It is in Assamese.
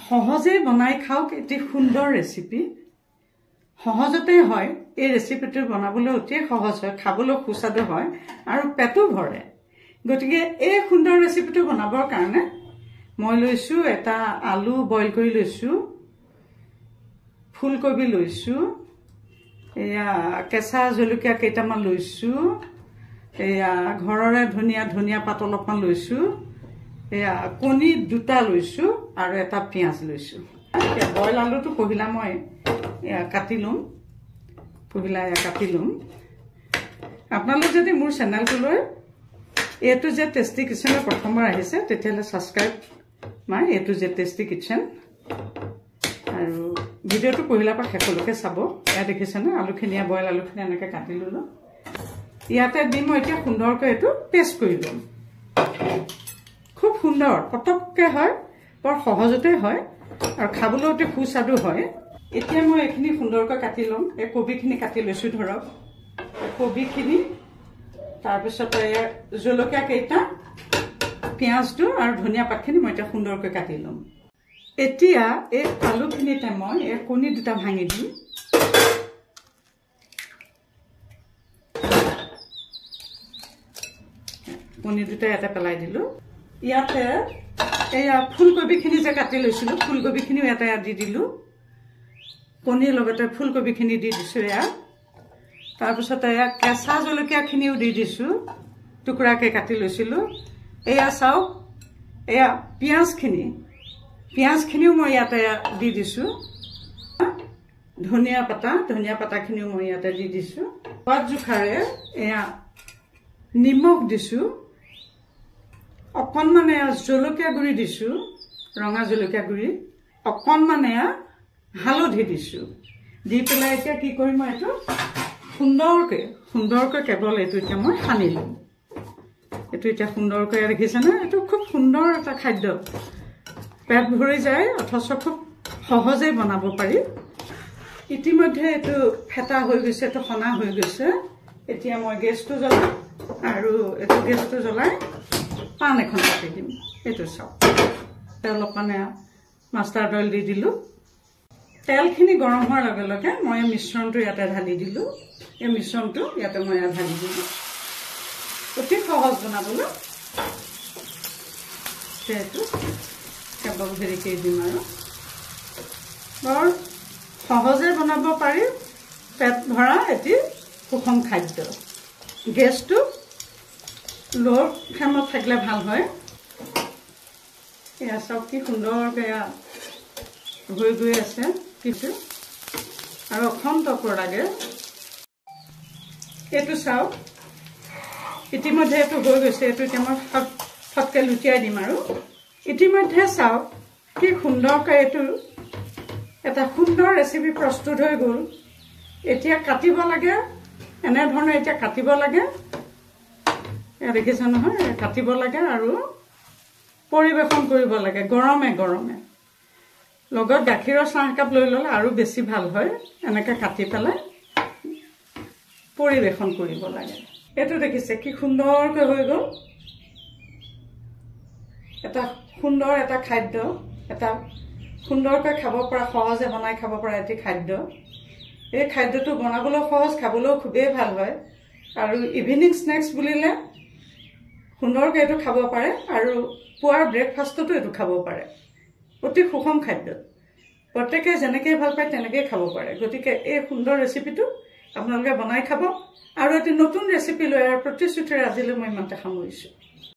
সহজে বনাই খাওক এটি সুন্দৰ ৰেচিপি সহজতে হয় এই ৰেচিপিটো বনাবলৈ অতি সহজ হয় খাবলৈ সুস্বাদু হয় আৰু পেটো ভৰে গতিকে এই সুন্দৰ ৰেচিপিটো বনাবৰ কাৰণে মই লৈছো এটা আলু বইল কৰি লৈছো ফুলকবি লৈছো এয়া কেঁচা জলকীয়া কেইটামান লৈছো এয়া ঘৰৰে ধনিয়া পাত অলপমান লৈছো এয়া কণী দুটা লৈছো আৰু এটা পিয়াজ লৈছো বইল আলুটো পহিলা মই কাটি লম পহিলা কাটি লম আপোনালোক যদি মোৰ চেনেলটোলৈ এটো যে টেষ্টি কিচেনৰ প্ৰথমবাৰ আহিছে তেতিয়ালে সাবস্ক্ৰাইব মাই এটো যে টেষ্টি কিচেন আৰু ভিডিওটো পহিলা পৰা শেষলৈকে চাব এয়া দেখিছেনে আলুখিনি বইল আলুখিনি এনেকৈ কাটি ললো ইয়াতে দিম মই এতিয়া সুন্দৰকৈ এটো পেষ্ট কৰি লম খুব সুন্দৰ পটককে হয় বৰ সহজতে হয় আৰু খাবলৈ অতি সুস্বাদু হয় এতিয়া মই এখিনি সুন্দৰকৈ কাটি লম এই কবিখিনি কাটি লৈছো ধৰক কবিখিনি তাৰ পিছত জলকীয়া কেইটা পিয়াজটো আৰু ধনিয়া পাতখিনি মই এটা সুন্দৰকৈ কাটি লম এতিয়া এই আলুখিনিতে মই এই কণী দুটা ভাঙি দিম কণী দুটা এটা পেলাই দিলো ইয়াতে এয়া ফুলকবিখিনি যে কাটি লৈছিলো ফুলকবিখিনিও এটা দি দিলো কণীৰ লগতে ফুলকবিখিনি দি দিছো এয়া তাৰ পিছত এয়া কেঁচা জলকীয়াখিনিও দি দিছো টুকুৰাকে কাটি লৈছিলো এয়া চাওক এয়া পিয়াজখিনিও মই ইয়াতে দি দিছো ধনিয়া পাতাখিনিও মই ইয়াতে দি দিছো সোৱাদ জোখাৰে এয়া নিমখ দিছো অকণমান জলকীয়া গুড়ি দিছো ৰঙা জলকীয়া গুড়ি অকণমান হালধি দিছো দি পেলাই এতিয়া কি কৰিম মই এইটো সুন্দৰকৈ কেৱল এইটো এতিয়া মই সানি লম এইটো এতিয়া সুন্দৰকৈ দেখিছেনে এইটো খুব সুন্দৰ এটা খাদ্য পেট ভৰি যায় অথচ খুব সহজে বনাব পাৰি ইতিমধ্যে এইটো ফেটা হৈ গৈছে এইটো সনা হৈ গৈছে এতিয়া মই গেছটো জ্বলাই আৰু এইটো গেছটো জ্বলাই পান এখন পাতি দিম এইটো চাওক অলপমান মাষ্টাৰ্ড অইল দি দিলো তেলখিনি গৰম হোৱাৰ লগে লগে মই মিশ্ৰণটো ইয়াতে ঢালি দিলো এই মিশ্ৰণটো ইয়াতে মই ঢালি দিলো অতি সহজ বনাবলৈ এইটো কেৱল হেৰিকেই দিম আৰু বৰ সহজে বনাব পাৰি পেট ভৰা এটি সুষম খাদ্য গেছটো লো ফ্লেমত থাকিলে ভাল হয় এয়া চাওক কি সুন্দৰকৈ হৈ গৈ আছে কিছু আৰু অখণ্ডকৈ লাগে এইটো চাওক ইতিমধ্যে এইটো হৈ গৈছে এইটো এতিয়া মই ফটকে লুটিয়াই দিম আৰু ইতিমধ্যে চাওক কি সুন্দৰকৈ এইটো এটা সুন্দৰ ৰেচিপি প্ৰস্তুত হৈ গ'ল এতিয়া কাটিব লাগে এনেধৰণে এতিয়া কাটিব লাগে দেখিছে নহয় কাটিব লাগে আৰু পৰিবেশন কৰিব লাগে গৰমে লগত গাখীৰৰ চাহ একাপ লৈ ল'লে আৰু বেছি ভাল হয় এনেকৈ কাটি পেলাই পৰিবেশন কৰিব লাগে এইটো দেখিছে কি সুন্দৰকৈ হৈ গ'ল এটা সুন্দৰ এটা খাদ্য এটা সুন্দৰকৈ খাব পৰা সহজে বনাই খাব পৰা এটি খাদ্য এই খাদ্যটো বনাবলৈ সহজ খাবলৈও খুবেই ভাল হয় আৰু ইভিনিং স্নেক্স বুলিলে সুন্দৰকৈ এইটো খাব পাৰে আৰু পুৱাৰ ব্ৰেকফাষ্টতো এইটো খাব পাৰে অতি সুষম খাদ্য প্ৰত্যেকে যেনেকৈ ভাল পায় তেনেকৈ খাব পাৰে গতিকে এই সুন্দৰ ৰেচিপিটো আপোনালোকে বনাই খাব আৰু এটি নতুন ৰেচিপি লৈ প্ৰতিশ্ৰুতিৰে আজিলৈ মই ইমানতে সামৰিছোঁ